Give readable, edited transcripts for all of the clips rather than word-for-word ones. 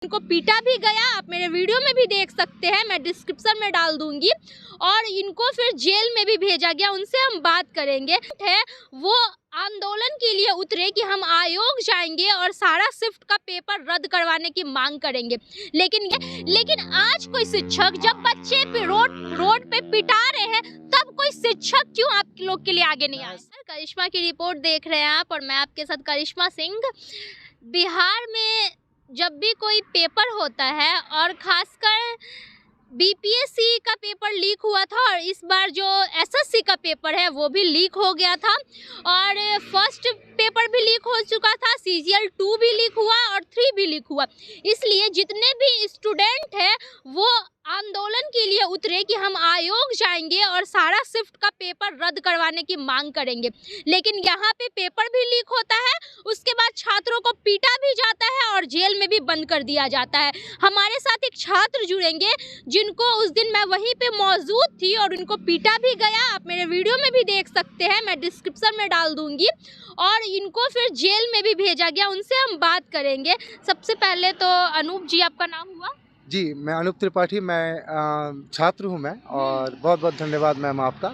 इनको पीटा भी गया, आप मेरे वीडियो में भी देख सकते हैं, मैं डिस्क्रिप्शन में डाल दूंगी। और इनको फिर जेल में भी भेजा गया, उनसे हम बात करेंगे। है वो आंदोलन के लिए उतरे कि हम आयोग जाएंगे और सारा शिफ्ट का पेपर रद्द करवाने की मांग करेंगे। लेकिन आज कोई शिक्षक जब बच्चे पे रोड पे पिटा रहे हैं, तब कोई शिक्षक क्यों आप लोग के लिए आगे नहीं आए? करिश्मा की रिपोर्ट देख रहे हैं आप, और मैं आपके साथ करिश्मा सिंह। बिहार में जब भी कोई पेपर होता है, और खासकर बीपीएससी का पेपर लीक हुआ था, और इस बार जो एसएससी का पेपर है वो भी लीक हो गया था, और फर्स्ट पेपर भी लीक हो चुका था, सीजीएल 2 भी लीक हुआ और 3 भी लीक हुआ। इसलिए जितने भी स्टूडेंट हैं वो आंदोलन के लिए उतरे कि हम आयोग जाएंगे और सारा शिफ्ट का पेपर रद्द करवाने की मांग करेंगे। लेकिन यहाँ पे पेपर भी लीक होता है, उसके बाद छात्रों को पीटा भी जाता है और जेल में भी बंद कर दिया जाता है। हमारे साथ एक छात्र जुड़ेंगे जिनको उस दिन मैं वहीं पे मौजूद थी और उनको पीटा भी गया, आप मेरे वीडियो में भी देख सकते हैं, मैं डिस्क्रिप्शन में डाल दूंगी। और इनको फिर जेल में भी भेजा गया, उनसे हम बात करेंगे। सबसे पहले तो अनूप जी, आपका नाम हुआ? जी, मैं अनूप त्रिपाठी, मैं छात्र हूं मैं, और बहुत बहुत धन्यवाद मैम आपका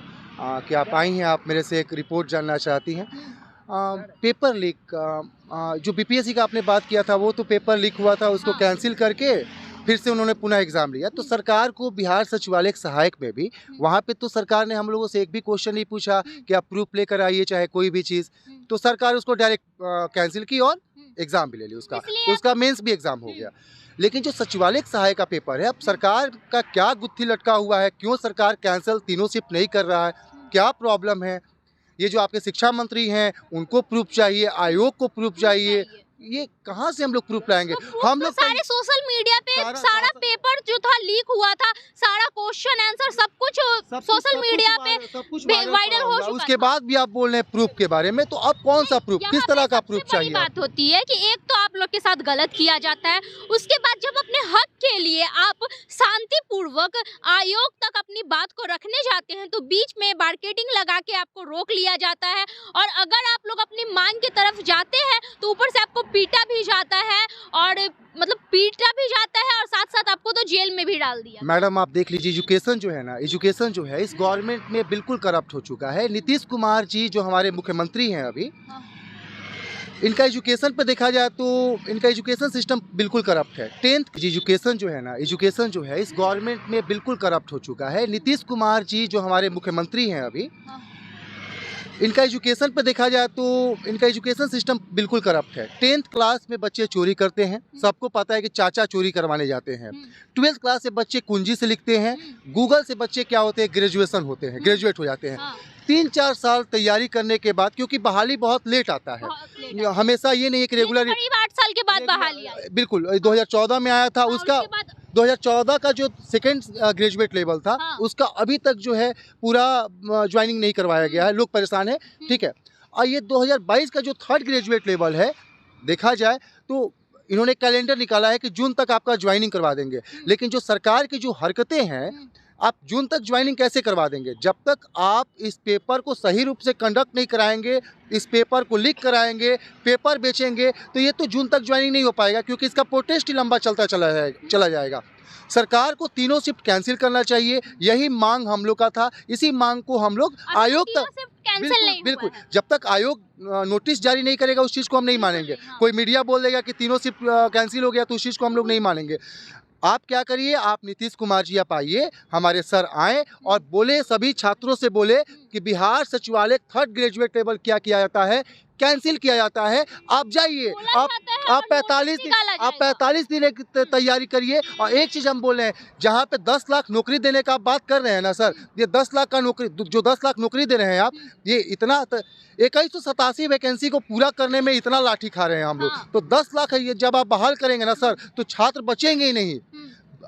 कि आप आई हैं, आप मेरे से एक रिपोर्ट जानना चाहती हैं। पेपर लीक, जो बीपीएससी का आपने बात किया था, वो तो पेपर लीक हुआ था, उसको कैंसिल करके फिर से उन्होंने पुनः एग्ज़ाम लिया। तो सरकार को बिहार सचिवालय सहायक में भी वहाँ पे तो सरकार ने हम लोगों से एक भी क्वेश्चन नहीं पूछा कि आप प्रूफ लेकर आइए, चाहे कोई भी चीज़। तो सरकार उसको डायरेक्ट कैंसिल की और एग्ज़ाम भी ले लिया उसका, तो उसका मेंस भी एग्ज़ाम हो गया। लेकिन जो सचिवालय सहायक का पेपर है, अब सरकार का क्या गुत्थी लटका हुआ है, क्यों सरकार कैंसिल तीनों शिफ्ट नहीं कर रहा है, क्या प्रॉब्लम है? ये जो आपके शिक्षा मंत्री हैं, उनको प्रूफ चाहिए, आयोग को प्रूफ चाहिए, ये कहाँ से हम लोग प्रूफ लाएंगे? हम लोग सारे सोशल मीडिया पे सारा पेपर जो था लीक हुआ था, सारा क्वेश्चन आंसर सब कुछ सोशल मीडिया पे वायरल हो चुका। उसके बाद भी आप बोल रहे हैं प्रूफ के बारे में, तो अब कौन सा प्रूफ, किस तरह का प्रूफ चाहिए? बात होती है कि एक तो आप लोग के साथ गलत किया जाता है, उसके बाद जब अपने हक के लिए आप शांतिपूर्वक आयोग तक अपनी बात को रखने जाते हैं, तो बीच में मार्केटिंग लगा के आपको रोक लिया जाता है। और अगर आप लोग अपनी मांग की तरफ जाते हैं तो ऊपर से आपको पीटा भी जाता है, और मतलब पीटा भी जाता है, और साथ साथ आपको तो जेल में भी डाल दिया। मैडम आप देख लीजिए, एजुकेशन जो है ना, एजुकेशन जो है इस गवर्नमेंट में बिल्कुल करप्ट हो चुका है। नीतीश कुमार जी जो हमारे मुख्यमंत्री हैं अभी, इनका एजुकेशन पे देखा जाए तो इनका एजुकेशन सिस्टम बिल्कुल करप्ट है। 10th एजुकेशन जो है ना, एजुकेशन जो है इस गवर्नमेंट में बिल्कुल करप्ट हो चुका है। नीतीश कुमार जी जो हमारे मुख्यमंत्री हैं अभी, इनका एजुकेशन पे देखा जाए तो इनका एजुकेशन सिस्टम बिल्कुल करप्ट है। 10th क्लास में बच्चे चोरी करते हैं, सबको पता है कि चाचा चोरी करवाने जाते हैं। 12th क्लास से बच्चे कुंजी से लिखते हैं, गूगल से बच्चे क्या होते हैं, ग्रेजुएशन होते हैं, ग्रेजुएट हो जाते हैं। 3-4 साल तैयारी करने के बाद, क्योंकि बहाली बहुत लेट आता है, हमेशा ये नहीं है कि रेगुलर, 8 साल के बाद बहाली आई। बिल्कुल 2014 में आया था, उसका 2014 का जो सेकेंड ग्रेजुएट लेवल था, उसका अभी तक जो है पूरा ज्वाइनिंग नहीं करवाया गया है, लोग परेशान हैं, ठीक है। और ये 2022 का जो थर्ड ग्रेजुएट लेवल है, देखा जाए तो इन्होंने कैलेंडर निकाला है कि जून तक आपका ज्वाइनिंग करवा देंगे। लेकिन जो सरकार की जो हरकतें हैं, आप जून तक ज्वाइनिंग कैसे करवा देंगे? जब तक आप इस पेपर को सही रूप से कंडक्ट नहीं कराएंगे, इस पेपर को लीक कराएंगे, पेपर बेचेंगे, तो ये तो जून तक ज्वाइनिंग नहीं हो पाएगा, क्योंकि इसका प्रोटेस्ट ही लंबा चला जाएगा। सरकार को तीनों शिफ्ट कैंसिल करना चाहिए, यही मांग हम लोग का था। इसी मांग को हम लोग आयोग तक, बिल्कुल जब तक आयोग नोटिस जारी नहीं करेगा उस चीज़ को हम नहीं मानेंगे। कोई मीडिया बोल देगा कि तीनों शिफ्ट कैंसिल हो गया, तो उस चीज़ को हम लोग नहीं मानेंगे। आप क्या करिए, आप नीतीश कुमार जी आप आइए, हमारे सर आए और बोले, सभी छात्रों से बोले कि बिहार सचिवालय थर्ड ग्रेजुएट लेवल क्या किया जाता है, कैंसिल किया जाता है। आप जाइए, आप 45 दिन की तैयारी करिए। और एक चीज़ हम बोल रहे हैं, जहाँ पे 10 लाख नौकरी देने का आप बात कर रहे हैं ना सर, ये 10 लाख का नौकरी, जो 10 लाख नौकरी दे रहे हैं आप, ये इतना 2187 वैकेंसी को पूरा करने में इतना लाठी खा रहे हैं हम लोग। तो 10 लाख है, ये जब आप बहाल करेंगे ना सर, तो छात्र बचेंगे ही नहीं।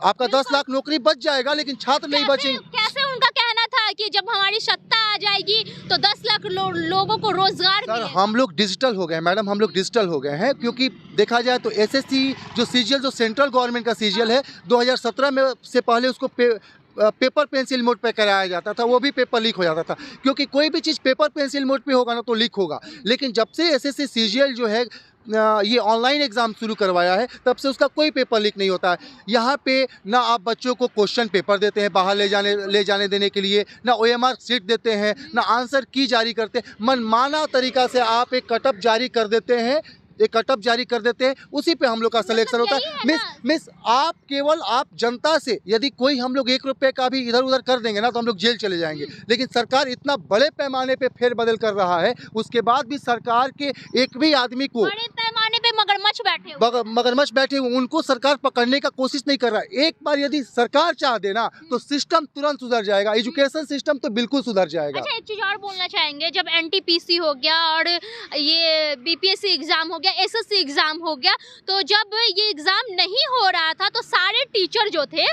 आपका 10 लाख नौकरी बच जाएगा, लेकिन छात्र नहीं बचेंगे। कैसे उनका कहना था कि जब हमारी सत्ता आ जाएगी तो 10 लाख लोगों को रोजगार मिलेगा। हम लोग डिजिटल हो गए मैडम, हम लोग डिजिटल हो गए हैं, क्योंकि देखा जाए तो एसएससी जो सीजीएल, जो सेंट्रल गवर्नमेंट का सीजीएल है, 2017 में से पहले उसको पेपर पेंसिल मोड पे कराया जाता था, वो भी पेपर लीक हो जाता था, क्योंकि कोई भी चीज़ पेपर पेंसिल मोड पे होगा ना तो लीक होगा। लेकिन जब से एसएससी सीजीएल जो है ये ऑनलाइन एग्ज़ाम शुरू करवाया है तब से उसका कोई पेपर लीक नहीं होता है। यहाँ पे ना आप बच्चों को क्वेश्चन पेपर देते हैं बाहर ले जाने देने के लिए, ना OMR सीट देते हैं, ना आंसर की जारी करते हैं। मनमाना तरीक़ा से आप एक कटअप जारी कर देते हैं, एक कटअप जारी कर देते हैं, उसी पे हम लोग का सिलेक्शन होता है। मिस आप केवल आप जनता से यदि कोई हम लोग 1 रुपये का भी इधर उधर कर देंगे ना तो हम लोग जेल चले जाएंगे। लेकिन सरकार इतना बड़े पैमाने पे फेरबदल कर रहा है, उसके बाद भी सरकार के एक भी आदमी को बड़े पैमाने पे मगरमच्छ बैठे हुए उनको सरकार पकड़ने का कोशिश नहीं कर रहा है। एक बार यदि सरकार चाह देना तो सिस्टम तुरंत सुधर जाएगा, एजुकेशन सिस्टम तो बिल्कुल सुधर जाएगा। अच्छा, एक चीज और बोलना चाहेंगे, जब NTPC हो गया और ये BPSC एग्जाम हो गया, SSC एग्जाम हो गया, तो जब ये एग्जाम नहीं हो रहा था तो सारे टीचर जो थे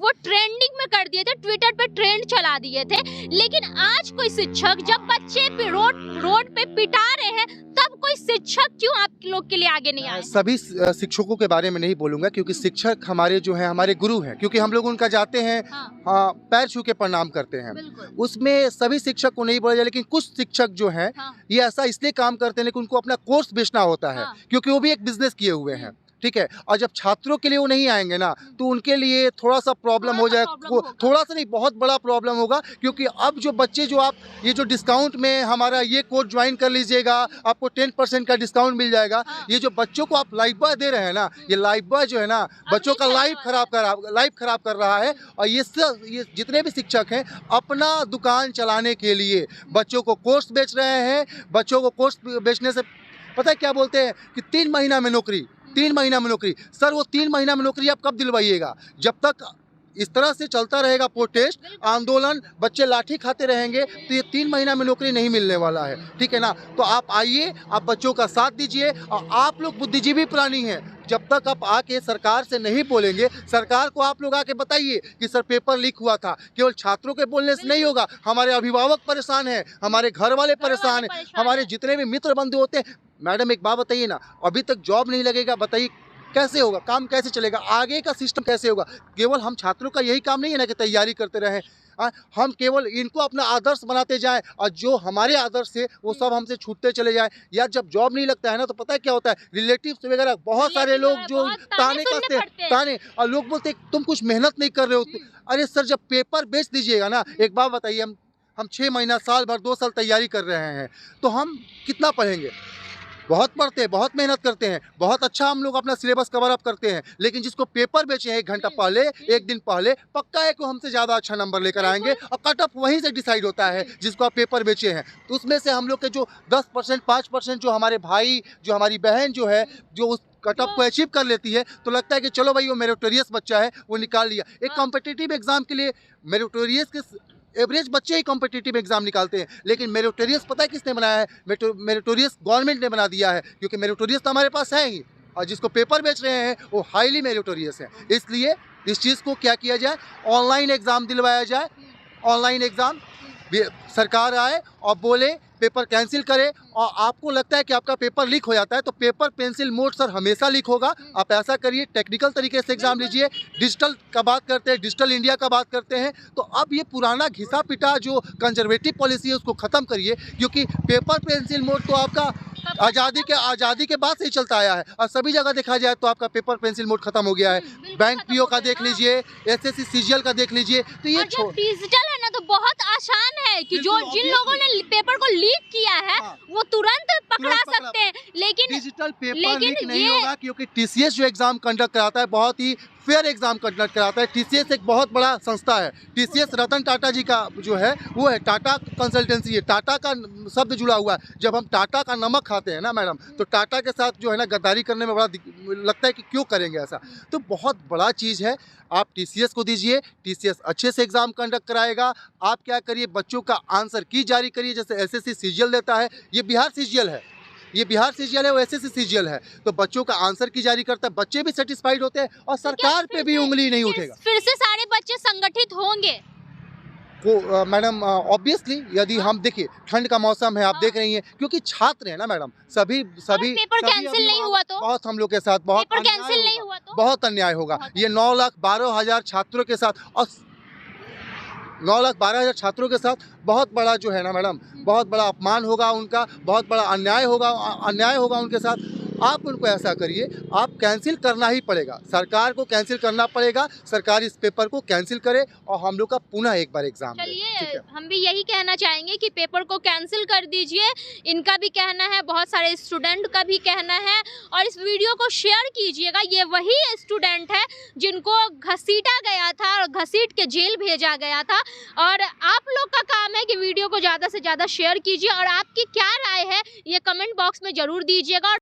वो ट्रेंडिंग में कर दिए थे, ट्विटर पे ट्रेंड चला दिए थे। लेकिन आज कोई शिक्षक जब बच्चे पे रोड पे पिटा रहे हैं तब कोई शिक्षक क्यों आप लोग के लिए आगे नहीं आए? सभी शिक्षकों के बारे में नहीं बोलूंगा क्योंकि शिक्षक हमारे जो हैं हमारे गुरु हैं, क्योंकि हम लोग उनका जाते हैं पैर छू के प्रणाम करते हैं। उसमें सभी शिक्षक को नहीं बोला जाए, लेकिन कुछ शिक्षक जो हैं ये ऐसा इसलिए काम करते हैं लेकिन उनको अपना कोर्स बेचना होता है, क्योंकि वो भी एक बिजनेस किए हुए हैं, ठीक है। और जब छात्रों के लिए वो नहीं आएंगे ना तो उनके लिए थोड़ा सा प्रॉब्लम हो जाए, थोड़ा सा नहीं बहुत बड़ा प्रॉब्लम होगा। क्योंकि अब जो बच्चे जो आप ये जो डिस्काउंट में हमारा ये कोर्स ज्वाइन कर लीजिएगा आपको 10% का डिस्काउंट मिल जाएगा, ये जो बच्चों को आप लाइफ बॉय दे रहे हैं ना, ये लाइफ बॉय जो है ना बच्चों का लाइफ खराब कर रहा है। और ये जितने भी शिक्षक हैं अपना दुकान चलाने के लिए बच्चों को कोर्स बेच रहे हैं। बच्चों को कोर्स बेचने से पता है क्या बोलते हैं कि 3 महीना में नौकरी, 3 महीना में नौकरी। सर वो 3 महीना में नौकरी आप कब दिलवाइएगा? जब तक इस तरह से चलता रहेगा प्रोटेस्ट आंदोलन, बच्चे लाठी खाते रहेंगे तो ये 3 महीना में नौकरी नहीं मिलने वाला है, ठीक है ना। तो आप आइए, आप बच्चों का साथ दीजिए। और आप लोग बुद्धिजीवी प्राणी हैं, जब तक आप आके सरकार से नहीं बोलेंगे, सरकार को आप लोग आके बताइए कि सर पेपर लीक हुआ था। केवल छात्रों के बोलने से नहीं होगा, हमारे अभिभावक परेशान हैं, हमारे घर वाले परेशान हैं, हमारे जितने भी मित्र बंधु होते हैं। मैडम एक बात बताइए ना, अभी तक जॉब नहीं लगेगा, बताइए कैसे होगा, काम कैसे चलेगा, आगे का सिस्टम कैसे होगा? केवल हम छात्रों का यही काम नहीं है ना कि तैयारी करते रहें, हम केवल इनको अपना आदर्श बनाते जाएं और जो हमारे आदर्श से वो सब हमसे छूटते चले जाएं। या जब जॉब नहीं लगता है ना तो पता है क्या होता है, रिलेटिव्स वगैरह बहुत सारे लोग जो ताने कसते हैं, ताने, और लोग बोलते हैं तुम कुछ मेहनत नहीं कर रहे हो। अरे सर जब पेपर बेच दीजिएगा ना, एक बात बताइए, हम 6 महीना, साल भर, 2 साल तैयारी कर रहे हैं तो हम कितना पढ़ेंगे? बहुत पढ़ते हैं, बहुत मेहनत करते हैं, बहुत अच्छा हम लोग अपना सिलेबस कवर अप करते हैं। लेकिन जिसको पेपर बेचे हैं 1 घंटा पहले, 1 दिन पहले, पक्का है कि हमसे ज़्यादा अच्छा नंबर लेकर आएंगे। और कट ऑफ वहीं से डिसाइड होता है जिसको आप पेपर बेचे हैं। तो उसमें से हम लोग के जो 10%, 5% जो हमारे भाई, जो हमारी बहन जो है, जो उस कट ऑफ को अचीव कर लेती है, तो लगता है कि चलो भाई वो मेरिटोरियस बच्चा है, वो निकाल लिया। एक कॉम्पिटिटिव एग्जाम के लिए मेरिटोरियस के एवरेज बच्चे ही कॉम्पिटिटिव एग्जाम निकालते हैं, लेकिन मेरिटोरियस पता है किसने बनाया है? मेरिटोरियस गवर्नमेंट ने बना दिया है, क्योंकि मेरिटोरियस तो हमारे पास है ही, और जिसको पेपर बेच रहे हैं वो हाईली मेरिटोरियस है। इसलिए इस चीज़ को क्या किया जाए, ऑनलाइन एग्ज़ाम दिलवाया जाए। ऑनलाइन एग्ज़ाम सरकार आए और बोले पेपर कैंसिल करे, और आपको लगता है कि आपका पेपर लीक हो जाता है तो पेपर पेंसिल मोड सर हमेशा लीक होगा। आप ऐसा करिए, टेक्निकल तरीके से एग्जाम लीजिए। डिजिटल का बात करते हैं, डिजिटल इंडिया का बात करते हैं, तो अब ये पुराना घिसा पिटा जो कंजर्वेटिव पॉलिसी है उसको ख़त्म करिए, क्योंकि पेपर पेंसिल मोड तो आपका आज़ादी के बाद से ही चलता आया है। और सभी जगह देखा जाए तो आपका पेपर पेंसिल मोड खत्म हो गया है। बैंक पीओ का देख लीजिए, SSC CGL का देख लीजिए, तो ये डिजिटल है ना तो बहुत आसान है कि जो जिन लोगों ने पेपर को लीक किया है वो तुरंत पकड़ा सकते हैं। लेकिन डिजिटल पेपर लीक नहीं होगा, क्योंकि TCS जो एग्जाम कंडक्ट कराता है बहुत ही फेयर एग्जाम कंडक्ट कराता है। TCS एक बहुत बड़ा संस्था है। TCS रतन टाटा जी का जो है वो है, टाटा कंसल्टेंसी है, टाटा का शब्द जुड़ा हुआ है। जब हम टाटा का नमक खाते हैं ना मैडम, तो टाटा के साथ जो है ना गद्दारी करने में बड़ा लगता है कि क्यों करेंगे ऐसा। तो बहुत बड़ा चीज़ है, आप TCS को दीजिए, TCS अच्छे से एग्जाम कंडक्ट कराएगा। आप क्या करिए, बच्चों का आंसर की जारी करिए, जैसे SSC CGL देता है, ये बिहार CGL है, ये बिहार CGL है, वो SSC CGL है। तो बच्चों का आंसर की जारी करता है, बच्चे भी सेटिस्फाइड होते हैं और सरकार पे भी उंगली नहीं उठेगा। फिर से सारे बच्चे संगठित होंगे को मैडम ऑब्वियसली, यदि हम देखिए ठंड का मौसम है, आप देख रही हैं, क्योंकि छात्र हैं ना मैडम, सभी पेपर कैंसिल नहीं हुआ तो बहुत हम लोग के साथ बहुत पेपर कैंसिल नहीं हुआ तो बहुत अन्याय होगा। ये 9,12,000 छात्रों के साथ, और 9,12,000 छात्रों के साथ बहुत बड़ा जो है ना मैडम, बहुत बड़ा अपमान होगा उनका, बहुत बड़ा अन्याय होगा उनके साथ। आप उनको ऐसा करिए, आप कैंसिल करना ही पड़ेगा, सरकार को कैंसिल करना पड़ेगा, सरकार इस पेपर को कैंसिल करे और हम लोग का पुनः एक बार एग्जाम ले। चलिए हम भी यही कहना चाहेंगे कि पेपर को कैंसिल कर दीजिए, इनका भी कहना है, बहुत सारे स्टूडेंट का भी कहना है। और इस वीडियो को शेयर कीजिएगा, ये वही स्टूडेंट है जिनको घसीटा गया था और घसीट के जेल भेजा गया था। और आप लोग का काम है कि वीडियो को ज़्यादा से ज़्यादा शेयर कीजिए और आपकी क्या राय है ये कमेंट बॉक्स में ज़रूर दीजिएगा।